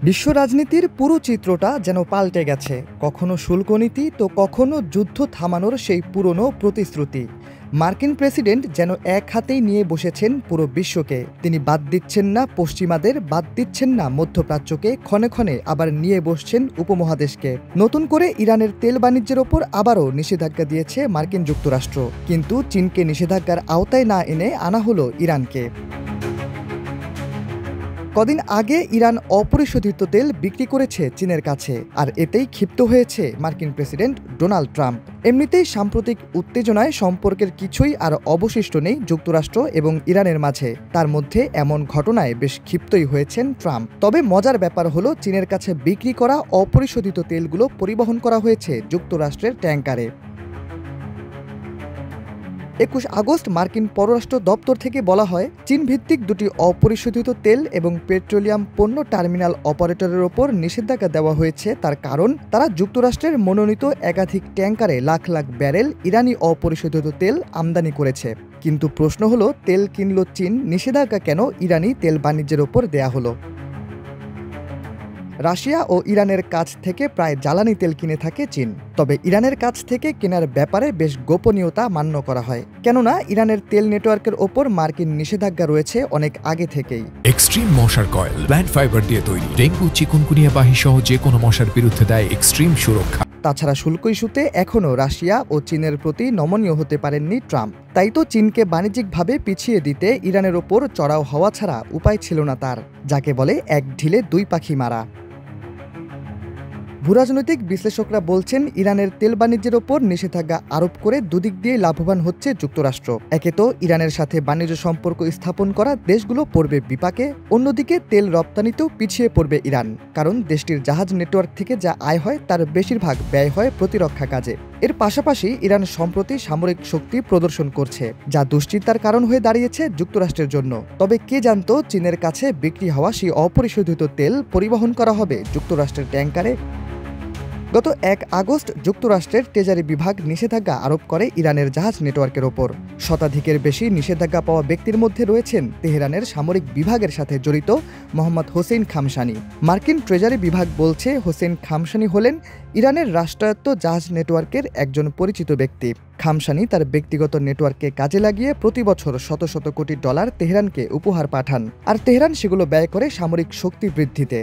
বিশ্ব রাজনীতির পুরো চিত্রটা যেন পাল্টে গেছে। কখনো শুল্ক নীতি তো কখনো যুদ্ধ থামানোর সেই পুরনো প্রতিশ্রুতি। মার্কিন প্রেসিডেন্ট যেন এক হাতেই নিয়ে বসেছেন পুরো বিশ্বকে। তিনি বাদ দিচ্ছেন না পশ্চিমাদের, বাদ দিচ্ছেন না মধ্যপ্রাচ্যকে, ক্ষণে ক্ষণে আবার নিয়ে বসছেন উপমহাদেশকে। নতুন করে ইরানের তেল বাণিজ্যের ওপর আবারও নিষেধাজ্ঞা দিয়েছে মার্কিন যুক্তরাষ্ট্র, কিন্তু চীনকে নিষেধাজ্ঞার আওতায় না এনে আনা হলো ইরানকে। কদিন আগে ইরান অপরিশোধিত তেল বিক্রি করেছে চীনের কাছে, আর এতেই ক্ষিপ্ত হয়েছে মার্কিন প্রেসিডেন্ট ডোনাল্ড ট্রাম্প। এমনিতেই সাম্প্রতিক উত্তেজনায় সম্পর্কের কিছুই আর অবশিষ্ট নেই যুক্তরাষ্ট্র এবং ইরানের মাঝে। তার মধ্যে এমন ঘটনায় বেশ ক্ষিপ্তই হয়েছেন ট্রাম্প। তবে মজার ব্যাপার হলো, চীনের কাছে বিক্রি করা অপরিশোধিত তেলগুলো পরিবহন করা হয়েছে যুক্তরাষ্ট্রের ট্যাঙ্কারে। ২১ আগস্ট মার্কিন পররাষ্ট্র দপ্তর থেকে বলা হয়, চীন ভিত্তিক দুটি অপরিশোধিত তেল এবং পেট্রোলিয়াম পণ্য টার্মিনাল অপারেটরের ওপর নিষেধাজ্ঞা দেওয়া হয়েছে। তার কারণ, তারা যুক্তরাষ্ট্রের মনোনীত একাধিক ট্যাঙ্কারে লাখ লাখ ব্যারেল ইরানি অপরিশোধিত তেল আমদানি করেছে। কিন্তু প্রশ্ন হলো, তেল কিনল চীন, নিষেধাজ্ঞা কেন ইরানি তেল বাণিজ্যের ওপর দেয়া হলো? রাশিয়া ও ইরানের কাছ থেকে প্রায় জ্বালানি তেল কিনে থাকে চীন। তবে ইরানের কাছ থেকে কেনার ব্যাপারে বেশ গোপনীয়তা মান্য করা হয়, কেননা ইরানের তেল নেটওয়ার্কের ওপর মার্কিন নিষেধাজ্ঞা রয়েছে অনেক আগে থেকেই। এক্সট্রিম মশার কয়েল প্ল্যান্ট ফাইবার দিয়ে তৈরি, ডেঙ্গু চিকুনগুনিয়া বাহি সহ যে কোনো মশার বিরুদ্ধে দেয় এক্সট্রিম সুরক্ষা। তাছাড়া শুল্ক ইস্যুতে এখনও রাশিয়া ও চীনের প্রতি নমনীয় হতে পারেননি ট্রাম্প। তাই তো চীনকে বাণিজ্যিকভাবে পিছিয়ে দিতে ইরানের ওপর চড়াও হওয়া ছাড়া উপায় ছিল না তার, যাকে বলে এক ঢিলে দুই পাখি মারা। ভূরাজনৈতিক বিশ্লেষকরা বলছেন, ইরানের তেল বাণিজ্যের ওপর নিষেধাজ্ঞা আরোপ করে দুদিক দিয়ে লাভবান হচ্ছে যুক্তরাষ্ট্র। একে তো ইরানের সাথে বাণিজ্য সম্পর্ক স্থাপন করা দেশগুলো পড়বে বিপাকে, অন্যদিকে তেল রপ্তানিতেও পিছিয়ে পড়বে ইরান, কারণ দেশটির জাহাজ নেটওয়ার্ক থেকে যা আয় হয় তার বেশিরভাগ ব্যয় হয় প্রতিরক্ষা কাজে। এর পাশাপাশি ইরান সম্প্রতি সামরিক শক্তি প্রদর্শন করছে, যা দুশ্চিন্তার কারণ হয়ে দাঁড়িয়েছে যুক্তরাষ্ট্রের জন্য। তবে কে জানতো চীনের কাছে বিক্রি হওয়া সেই অপরিশোধিত তেল পরিবহন করা হবে যুক্তরাষ্ট্রের ট্যাঙ্কারে। গত ১ আগস্ট যুক্তরাষ্ট্রের ট্রেজারি বিভাগ নিষেধাজ্ঞা আরোপ করে ইরানের জাহাজ নেটওয়ার্কের ওপর। শতাধিকের বেশি নিষেধাজ্ঞা পাওয়া ব্যক্তির মধ্যে রয়েছেন তেহরানের সামরিক বিভাগের সাথে জড়িত মোহাম্মদ হোসেইন খামসানি। মার্কিন ট্রেজারি বিভাগ বলছে, হোসেইন খামসানি হলেন ইরানের রাষ্ট্রায়ত্ত জাহাজ নেটওয়ার্কের একজন পরিচিত ব্যক্তি। খামসানি তার ব্যক্তিগত নেটওয়ার্ককে কাজে লাগিয়ে প্রতি বছর শত শত কোটি ডলার তেহরানকে উপহার পাঠান, আর তেহরান সেগুলো ব্যয় করে সামরিক শক্তি বৃদ্ধিতে।